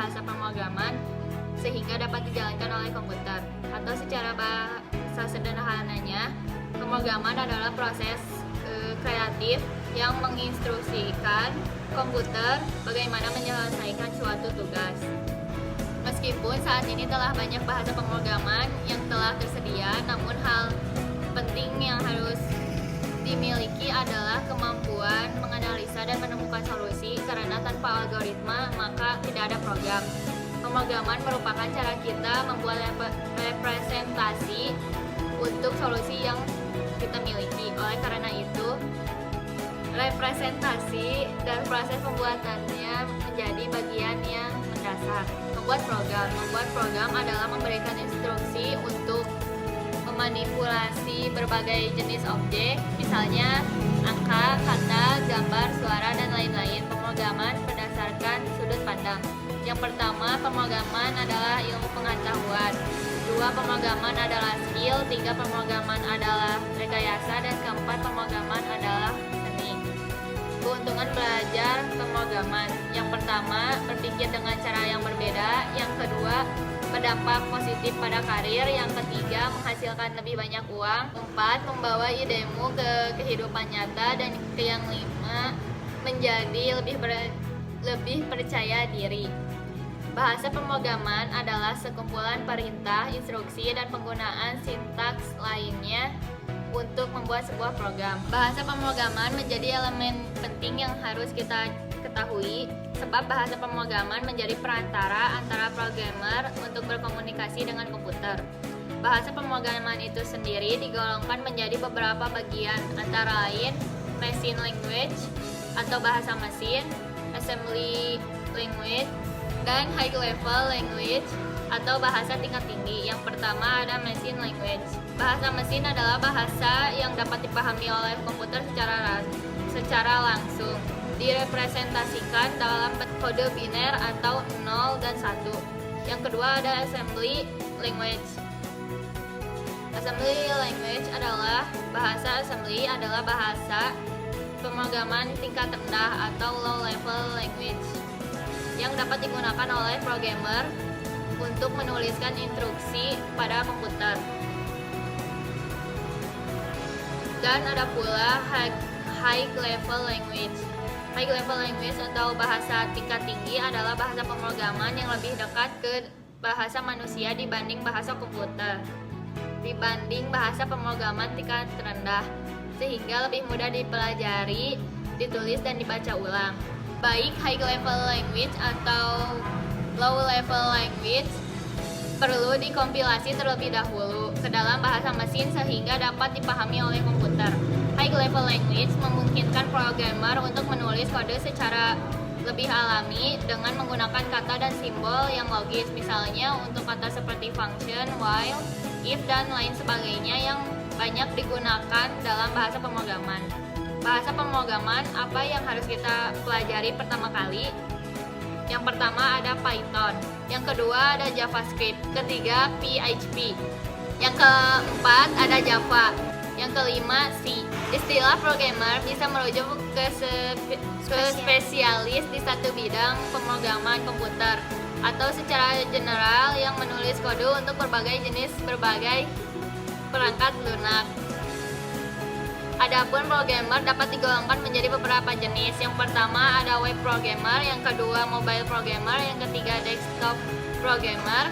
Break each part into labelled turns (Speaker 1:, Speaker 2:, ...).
Speaker 1: bahasa pemrograman sehingga dapat dijalankan oleh komputer. Atau secara bahasa sederhananya, pemrograman adalah proses kreatif yang menginstruksikan komputer bagaimana menyelesaikan suatu tugas. Meskipun saat ini telah banyak bahasa pemrograman yang telah tersedia, namun hal penting yang harus dimiliki adalah kemampuan menganalisa dan menemukan solusi, karena tanpa algoritma maka tidak ada program. Pemrograman merupakan cara kita membuat representasi untuk solusi yang kita miliki. Oleh karena itu, representasi dan proses pembuatannya menjadi bagian yang mendasar. Membuat program adalah memberikan instruksi untuk memanipulasi berbagai jenis objek, misalnya angka, kata, gambar, suara, dan lain-lain. Pemrograman berdasarkan sudut pandang. Yang pertama, pemrograman adalah ilmu pengetahuan. Dua, pemrograman adalah skill. Tiga, pemrograman adalah rekayasa. Dan keempat, pemrograman adalah seni. Keuntungan belajar pemrograman. Yang pertama, berpikir dengan cara yang berbeda. Yang kedua, berdampak positif pada karir. Yang ketiga, menghasilkan lebih banyak uang. Empat, membawa idemu ke kehidupan nyata. Dan yang lima, menjadi lebih percaya diri. Bahasa pemrograman adalah sekumpulan perintah, instruksi, dan penggunaan sintaks lainnya untuk membuat sebuah program. Bahasa pemrograman menjadi elemen penting yang harus kita ketahui, sebab bahasa pemrograman menjadi perantara antara programmer untuk berkomunikasi dengan komputer. Bahasa pemrograman itu sendiri digolongkan menjadi beberapa bagian, antara lain machine language atau bahasa mesin, assembly language, dan high level language atau bahasa tingkat tinggi. Yang pertama ada machine language. Bahasa mesin adalah bahasa yang dapat dipahami oleh komputer secara langsung. Direpresentasikan dalam kode biner atau 0 dan 1. Yang kedua ada assembly language. Assembly language adalah bahasa pemrograman tingkat rendah atau low level language yang dapat digunakan oleh programmer untuk menuliskan instruksi pada komputer. Dan ada pula high level language. High level language atau bahasa tingkat tinggi adalah bahasa pemrograman yang lebih dekat ke bahasa manusia dibanding bahasa komputer, dibanding bahasa pemrograman tingkat rendah, sehingga lebih mudah dipelajari, ditulis, dan dibaca ulang. Baik high level language atau low level language perlu dikompilasi terlebih dahulu ke dalam bahasa mesin sehingga dapat dipahami oleh komputer. High level language memungkinkan programmer untuk menulis kode secara lebih alami dengan menggunakan kata dan simbol yang logis, misalnya untuk kata seperti function, while, if, dan lain sebagainya yang banyak digunakan dalam bahasa pemrograman. Bahasa pemrograman apa yang harus kita pelajari pertama kali? Yang pertama ada Python, yang kedua ada JavaScript, ketiga PHP, yang keempat ada Java, yang kelima C. Istilah programmer bisa merujuk ke spesialis di satu bidang pemrograman komputer atau secara general yang menulis kode untuk berbagai perangkat lunak. Adapun programmer dapat digolongkan menjadi beberapa jenis. Yang pertama ada web programmer, yang kedua mobile programmer, yang ketiga desktop programmer,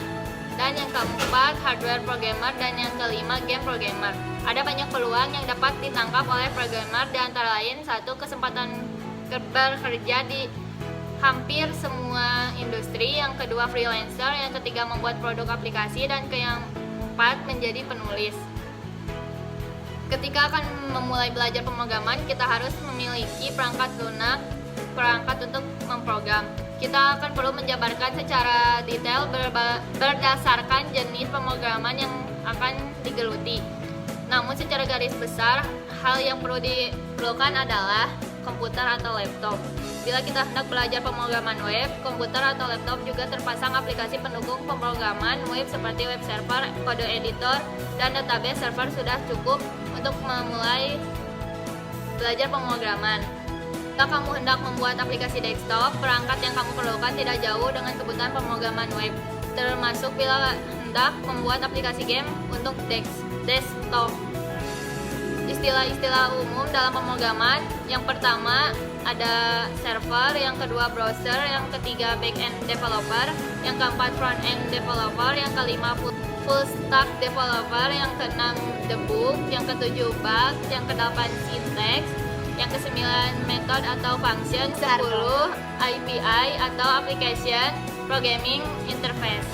Speaker 1: dan yang keempat hardware programmer, dan yang kelima game programmer. Ada banyak peluang yang dapat ditangkap oleh programmer, di antara lain satu, kesempatan bekerja di hampir semua industri, yang kedua freelancer, yang ketiga membuat produk aplikasi, dan keempat menjadi penulis. Ketika akan memulai belajar pemrograman, kita harus memiliki perangkat lunak, perangkat untuk memprogram. Kita akan perlu menjabarkan secara detail berdasarkan jenis pemrograman yang akan digeluti. Namun secara garis besar, hal yang perlu diperlukan adalah komputer atau laptop. Bila kita hendak belajar pemrograman web, komputer atau laptop juga terpasang aplikasi pendukung pemrograman web seperti web server, kode editor, dan database server sudah cukup untuk memulai belajar pemrograman. Jika kamu hendak membuat aplikasi desktop, perangkat yang kamu perlukan tidak jauh dengan kebutuhan pemrograman web, termasuk bila hendak membuat aplikasi game untuk desktop. Istilah-istilah umum dalam pemrograman, yang pertama ada server, yang kedua browser, yang ketiga back-end developer, yang keempat front-end developer, yang kelima full stack developer, yang keenam debug, yang ketujuh bug, yang kedelapan syntax, yang kesembilan method atau function, 10 API atau application programming interface.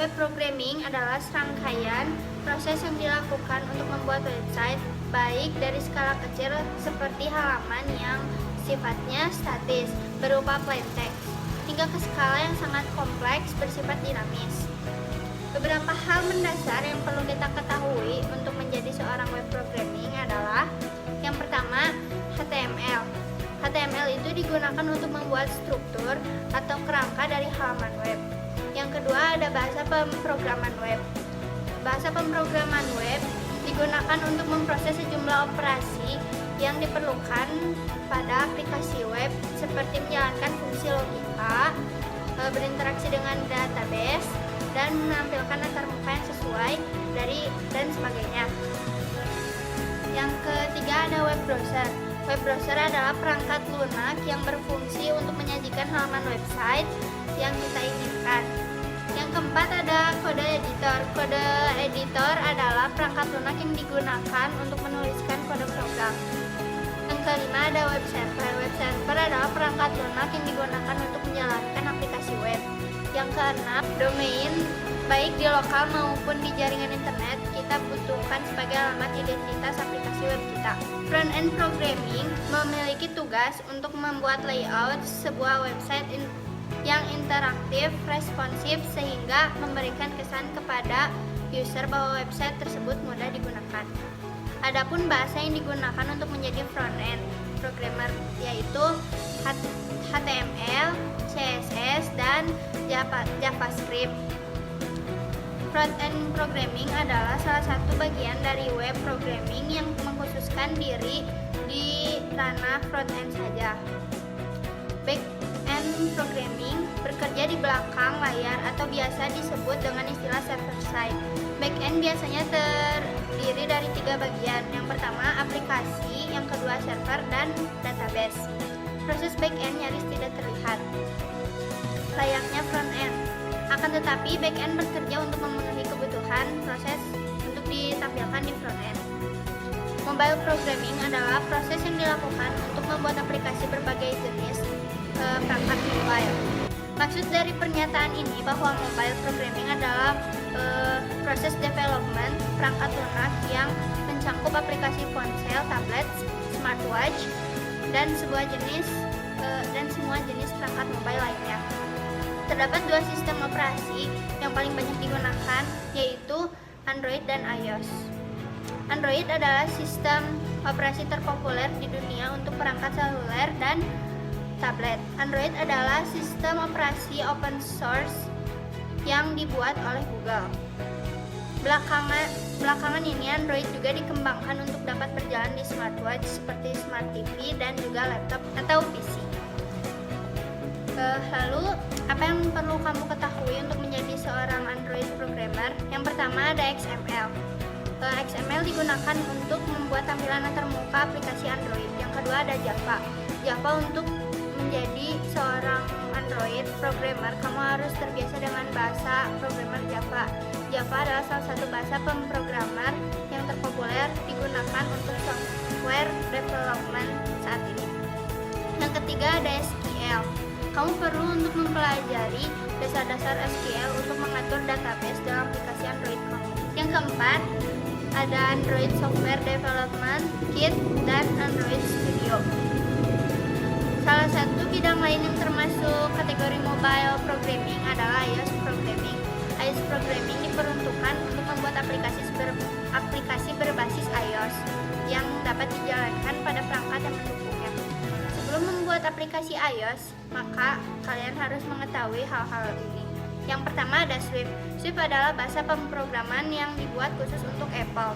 Speaker 2: Web programming adalah serangkaian proses yang dilakukan untuk membuat website, baik dari skala kecil seperti halaman yang sifatnya statis berupa plain text, hingga ke skala yang sangat kompleks bersifat dinamis. Beberapa hal mendasar yang perlu kita ketahui untuk menjadi seorang web programming adalah: yang pertama, HTML. HTML itu digunakan untuk membuat struktur atau kerangka dari halaman web. Yang kedua, ada bahasa pemrograman web. Bahasa pemrograman web digunakan untuk memproses sejumlah operasi yang diperlukan pada aplikasi web, seperti menjalankan fungsi logika, berinteraksi dengan database, dan menampilkan antarmuka yang sesuai dan sebagainya. Yang ketiga, ada web browser. Web browser adalah perangkat lunak yang berfungsi untuk menyajikan halaman website yang kita inginkan. Yang keempat, ada kode editor. Kode editor adalah perangkat lunak yang digunakan untuk menuliskan kode program. Yang kelima, ada web server. Web server adalah perangkat lunak yang digunakan untuk menjalankan aplikasi web. Yang keenam, domain. Baik di lokal maupun di jaringan internet, kita butuhkan sebagai alamat identitas aplikasi web kita. Front-end programming memiliki tugas untuk membuat layout sebuah website yang interaktif, responsif, sehingga memberikan kesan kepada user bahwa website tersebut mudah digunakan. Adapun bahasa yang digunakan untuk menjadi front-end programmer yaitu HTML, CSS, dan JavaScript. Front-end programming adalah salah satu bagian dari web programming yang mengkhususkan diri di ranah front-end saja. Back-end programming bekerja di belakang layar atau biasa disebut dengan istilah server side. Back-end biasanya terdiri dari 3 bagian. Yang pertama, aplikasi, yang kedua server, dan database. Proses back-end nyaris tidak terlihat layaknya front-end. Akan tetapi, back-end bekerja untuk memenuhi kebutuhan proses untuk ditampilkan di front-end. Mobile programming adalah proses yang dilakukan untuk membuat aplikasi berbagai jenis perangkat mobile. Maksud dari pernyataan ini bahwa mobile programming adalah proses development perangkat lunak yang mencangkup aplikasi ponsel, tablet, smartwatch, dan semua jenis perangkat mobile lainnya. Terdapat 2 sistem operasi yang paling banyak digunakan, yaitu Android dan iOS. Android adalah sistem operasi terpopuler di dunia untuk perangkat seluler dan tablet. Android adalah sistem operasi open source yang dibuat oleh Google. Belakangan ini Android juga dikembangkan untuk dapat berjalan di smartwatch seperti smart TV dan juga laptop atau PC. Lalu, apa yang perlu kamu ketahui untuk menjadi seorang Android programmer? Yang pertama, ada XML. XML digunakan untuk membuat tampilan antarmuka aplikasi Android. Yang kedua, ada Java. Java untuk menjadi seorang Android programmer, kamu harus terbiasa dengan bahasa programmer Java. Java adalah salah satu bahasa pemrograman yang terpopuler digunakan untuk software development saat ini. Yang ketiga, ada SQL. Kamu perlu untuk mempelajari dasar-dasar SQL untuk mengatur database dalam aplikasi Android kamu. Yang keempat, ada Android Software Development Kit dan Android Studio. Salah satu bidang lain yang termasuk kategori mobile programming adalah iOS programming. iOS programming diperuntukkan untuk membuat aplikasi berbasis iOS yang dapat dijalankan pada perangkat yang mendukungnya. Sebelum membuat aplikasi iOS, maka kalian harus mengetahui hal-hal ini. Yang pertama, ada Swift. Swift adalah bahasa pemrograman yang dibuat khusus untuk Apple.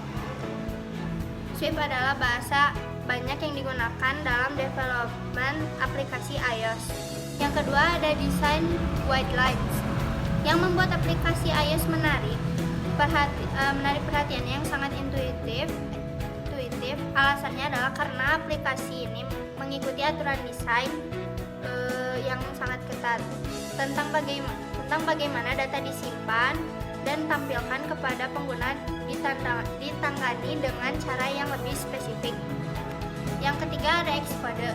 Speaker 2: Swift adalah bahasa banyak yang digunakan dalam development aplikasi iOS. Yang kedua ada desain guidelines yang membuat aplikasi iOS menarik perhatian yang sangat intuitif. Alasannya adalah karena aplikasi ini mengikuti aturan desain yang sangat ketat tentang bagaimana data disimpan dan tampilkan kepada pengguna ditangani dengan cara yang lebih spesifik. Yang ketiga ada Xcode.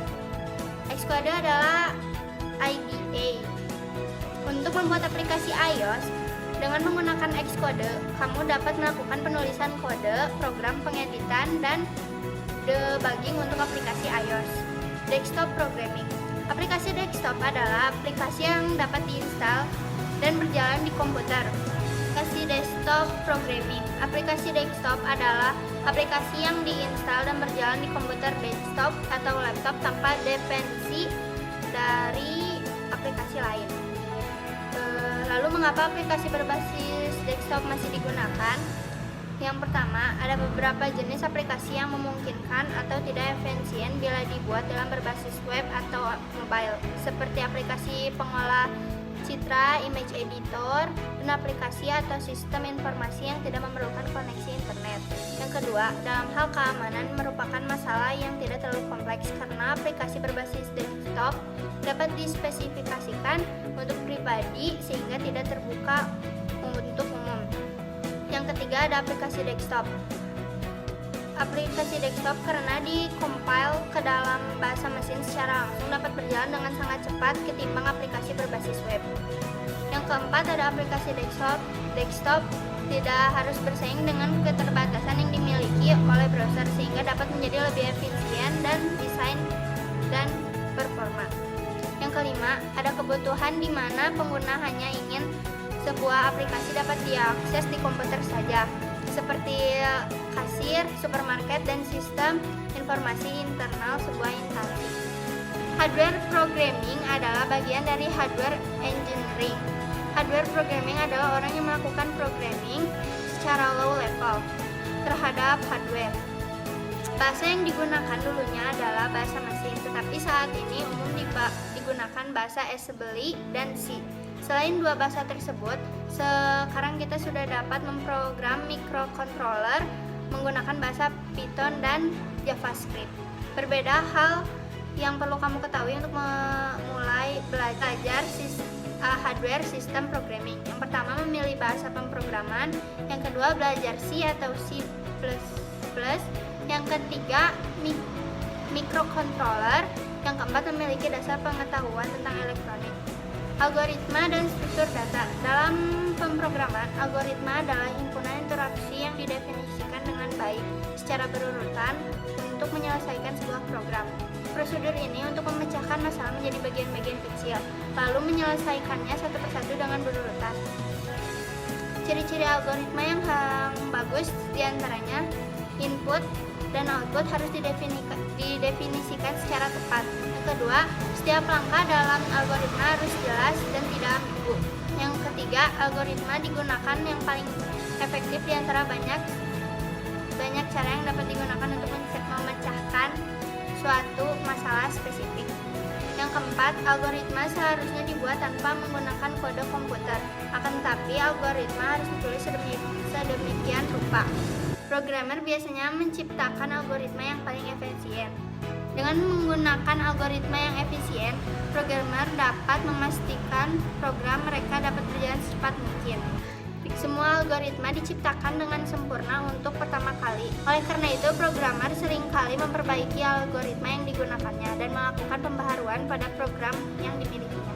Speaker 2: Xcode adalah IDE. Untuk membuat aplikasi iOS dengan menggunakan Xcode, kamu dapat melakukan penulisan kode, program pengeditan, dan debugging untuk aplikasi iOS. Desktop programming. Aplikasi desktop adalah aplikasi yang dapat diinstal dan berjalan di komputer. Aplikasi desktop programming. Aplikasi desktop adalah aplikasi yang diinstal dan berjalan di komputer desktop atau laptop tanpa dependensi dari aplikasi lain. Lalu mengapa aplikasi berbasis desktop masih digunakan? Yang pertama, ada beberapa jenis aplikasi yang memungkinkan atau tidak efisien bila dibuat dalam berbasis web atau mobile, seperti aplikasi pengolah citra, image editor, dan aplikasi atau sistem informasi yang tidak memerlukan koneksi internet. Yang kedua, dalam hal keamanan merupakan masalah yang tidak terlalu kompleks karena aplikasi berbasis desktop dapat dispesifikasikan untuk pribadi sehingga tidak terbuka untuk umum. Yang ketiga ada aplikasi desktop. Aplikasi desktop karena dikompil ke dalam bahasa mesin secara langsung dapat berjalan dengan sangat cepat ketimbang aplikasi berbasis web. Yang keempat ada aplikasi desktop tidak harus bersaing dengan keterbatasan yang dimiliki oleh browser sehingga dapat menjadi lebih efisien dan desain dan performa. Yang kelima, ada kebutuhan di mana pengguna hanya ingin sebuah aplikasi dapat diakses di komputer saja, seperti kasir, supermarket, dan sistem informasi internal sebuah instansi. Hardware programming adalah bagian dari hardware engineering. Hardware programming adalah orang yang melakukan programming secara low level terhadap hardware. Bahasa yang digunakan dulunya adalah bahasa mesin, tetapi saat ini umum digunakan bahasa assembly dan C. Selain dua bahasa tersebut, sekarang kita sudah dapat memprogram microcontroller menggunakan bahasa Python dan JavaScript. Berbeda hal yang perlu kamu ketahui untuk memulai belajar hardware system programming. Yang pertama, memilih bahasa pemrograman. Yang kedua, belajar C atau C++. Yang ketiga, microcontroller. Yang keempat, memiliki dasar pengetahuan tentang elektronik. Algoritma dan struktur data. Dalam pemrograman, algoritma adalah himpunan interaksi yang didefinisikan dengan baik secara berurutan untuk menyelesaikan sebuah program. Prosedur ini untuk memecahkan masalah menjadi bagian-bagian kecil, lalu menyelesaikannya satu persatu dengan berurutan. Ciri-ciri algoritma yang bagus diantaranya input dan output harus didefinisikan secara tepat. Yang kedua, setiap langkah dalam algoritma harus jelas dan tidak ambigu. Yang ketiga, algoritma digunakan yang paling efektif di antara banyak cara yang dapat digunakan untuk memecahkan suatu masalah spesifik. Yang keempat, algoritma seharusnya dibuat tanpa menggunakan kode komputer. Akan tetapi, algoritma harus ditulis sedemikian rupa. Programmer biasanya menciptakan algoritma yang paling efisien. Dengan menggunakan algoritma yang efisien, programmer dapat memastikan program mereka dapat berjalan secepat mungkin. Semua algoritma diciptakan dengan sempurna untuk pertama kali. Oleh karena itu, programmer seringkali memperbaiki algoritma yang digunakannya dan melakukan pembaharuan pada program yang dimilikinya.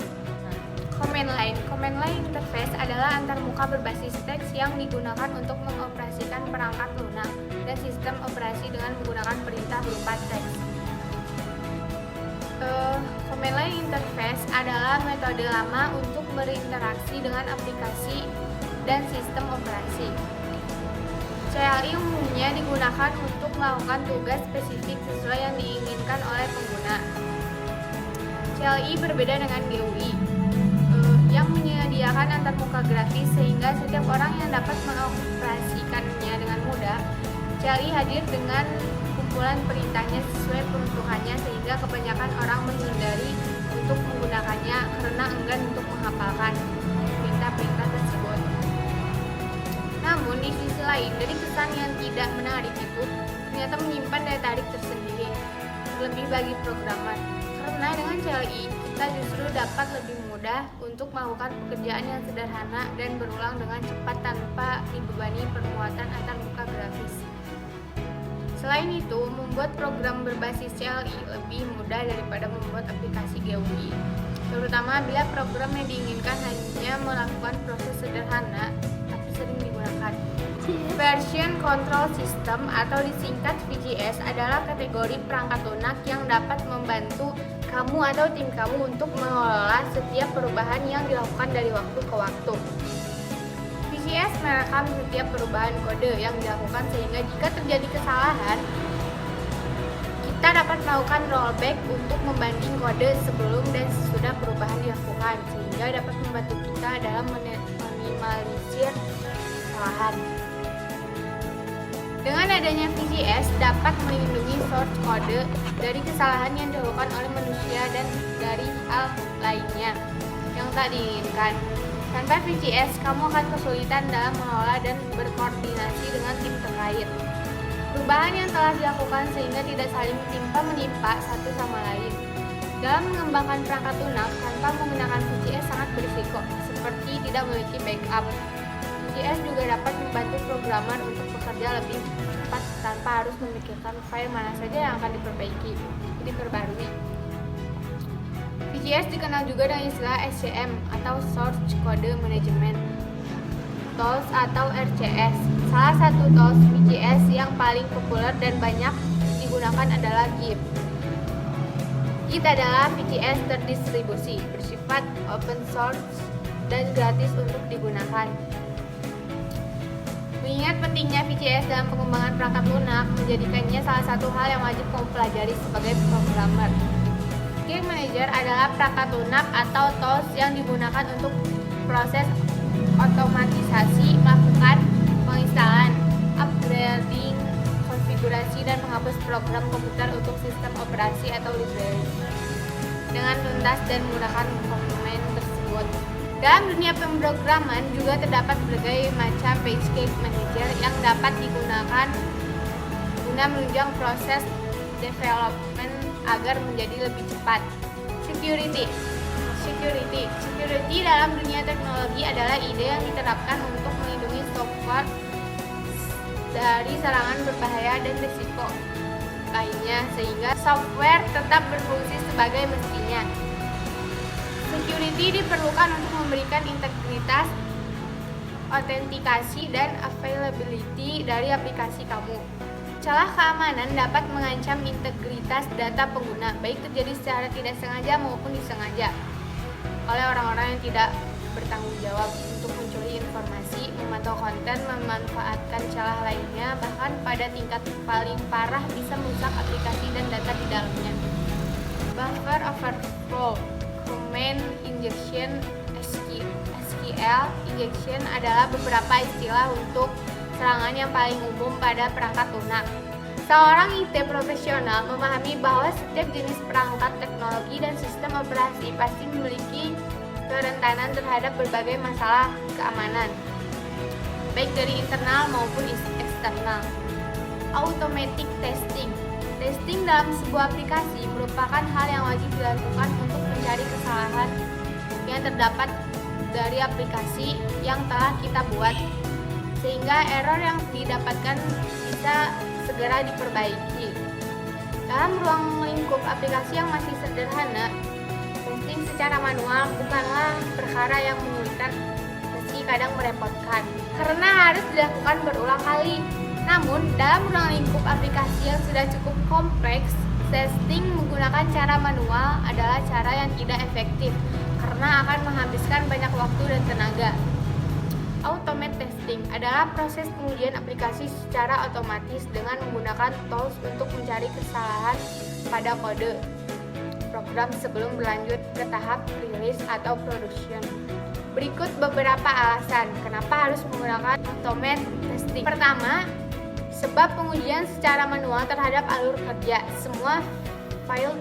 Speaker 3: Command line interface adalah antarmuka berbasis teks yang digunakan untuk mengoperasikan perangkat lunak dan sistem operasi dengan menggunakan perintah berupa teks. Command line interface adalah metode lama untuk berinteraksi dengan aplikasi dan sistem operasi. CLI umumnya digunakan untuk melakukan tugas spesifik sesuai yang diinginkan oleh pengguna. CLI berbeda dengan GUI yang menyediakan antarmuka grafis sehingga setiap orang yang dapat mengoperasikannya dengan mudah. CLI hadir dengan pengumpulan perintahnya sesuai peruntukannya sehingga kebanyakan orang menghindari untuk menggunakannya karena enggan untuk menghafalkan perintah-perintah tersebut. Namun di sisi lain, dari kesan yang tidak menarik itu ternyata menyimpan daya tarik tersendiri, terlebih bagi programmer. Karena dengan CLI, kita justru dapat lebih mudah untuk melakukan pekerjaan yang sederhana dan berulang dengan cepat tanpa dibebani permuatan antar muka grafis. Selain itu, membuat program berbasis CLI lebih mudah daripada membuat aplikasi GUI, terutama bila program yang diinginkan hanya melakukan proses sederhana tapi sering digunakan. Version Control System atau disingkat VGS adalah kategori perangkat lunak yang dapat membantu kamu atau tim kamu untuk mengelola setiap perubahan yang dilakukan dari waktu ke waktu. VGS merekam setiap perubahan kode yang dilakukan sehingga jika terjadi kesalahan, kita dapat melakukan rollback untuk membanding kode sebelum dan sesudah perubahan dilakukan, sehingga dapat membantu kita dalam meminimalisir kesalahan. Dengan adanya VGS dapat melindungi source kode dari kesalahan yang dilakukan oleh manusia dan dari hal lainnya yang tak diinginkan. Tanpa VGS, kamu akan kesulitan dalam mengelola dan berkoordinasi dengan tim terkait. Perubahan yang telah dilakukan sehingga tidak saling menimpa satu sama lain. Dalam mengembangkan perangkat lunak tanpa menggunakan VGS sangat berisiko, seperti tidak memiliki backup. VGS juga dapat membantu programmer untuk bekerja lebih cepat tanpa harus memikirkan file mana saja yang akan diperbarui. VGS dikenal juga dengan istilah SCM atau Source Code Management Tools atau RCS. Salah satu tools VGS yang paling populer dan banyak digunakan adalah Git. Git adalah VGS terdistribusi, bersifat open source dan gratis untuk digunakan. Mengingat pentingnya VGS dalam pengembangan perangkat lunak, menjadikannya salah satu hal yang wajib kamu pelajari sebagai programmer. Git Manager adalah perangkat lunak atau tools yang digunakan untuk proses otomatisasi, melakukan penginstalan, upgrading, konfigurasi, dan menghapus program komputer untuk sistem operasi atau library dengan tuntas dan menggunakan komen tersebut. Dalam dunia pemrograman juga terdapat berbagai macam page manager yang dapat digunakan guna menunjang proses development agar menjadi lebih cepat. Security dalam dunia teknologi adalah ide yang diterapkan untuk melindungi software dari serangan berbahaya dan risiko lainnya sehingga software tetap berfungsi sebagai mestinya. Security diperlukan untuk memberikan integritas, autentikasi, dan availability dari aplikasi kamu. Celah keamanan dapat mengancam integritas data pengguna, baik terjadi secara tidak sengaja maupun disengaja oleh orang-orang yang tidak bertanggung jawab untuk mencuri informasi, memantau konten, memanfaatkan celah lainnya, bahkan pada tingkat paling parah bisa merusak aplikasi dan data di dalamnya. Buffer overflow, command injection, SQL injection adalah beberapa istilah untuk serangan yang paling umum pada perangkat lunak. Seorang IT profesional memahami bahwa setiap jenis perangkat teknologi dan sistem operasi pasti memiliki kerentanan terhadap berbagai masalah keamanan, baik dari internal maupun eksternal. Automatic testing. Testing dalam sebuah aplikasi merupakan hal yang wajib dilakukan untuk mencari kesalahan yang terdapat dari aplikasi yang telah kita buat, sehingga error yang didapatkan bisa segera diperbaiki. Dalam ruang lingkup aplikasi yang masih sederhana, testing secara manual bukanlah perkara yang menyulitkan, meski kadang merepotkan, karena harus dilakukan berulang kali. Namun, dalam ruang lingkup aplikasi yang sudah cukup kompleks, testing menggunakan cara manual adalah cara yang tidak efektif, karena akan menghabiskan banyak waktu dan tenaga. Automate testing adalah proses pengujian aplikasi secara otomatis dengan menggunakan tools untuk mencari kesalahan pada kode program sebelum berlanjut ke tahap rilis atau production. Berikut beberapa alasan kenapa harus menggunakan automate testing. Pertama, Sebab pengujian secara manual terhadap alur kerja, semua file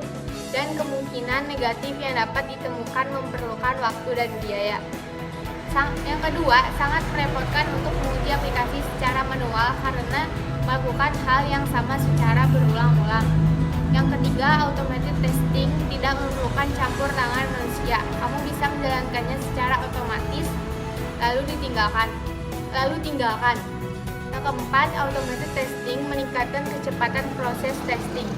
Speaker 3: dan kemungkinan negatif yang dapat ditemukan memerlukan waktu dan biaya. Yang kedua, sangat merepotkan untuk menguji aplikasi secara manual karena melakukan hal yang sama secara berulang-ulang. Yang ketiga, automated testing tidak memerlukan campur tangan manusia. Kamu bisa menjalankannya secara otomatis lalu tinggalkan. Yang keempat, automated testing meningkatkan kecepatan proses testing.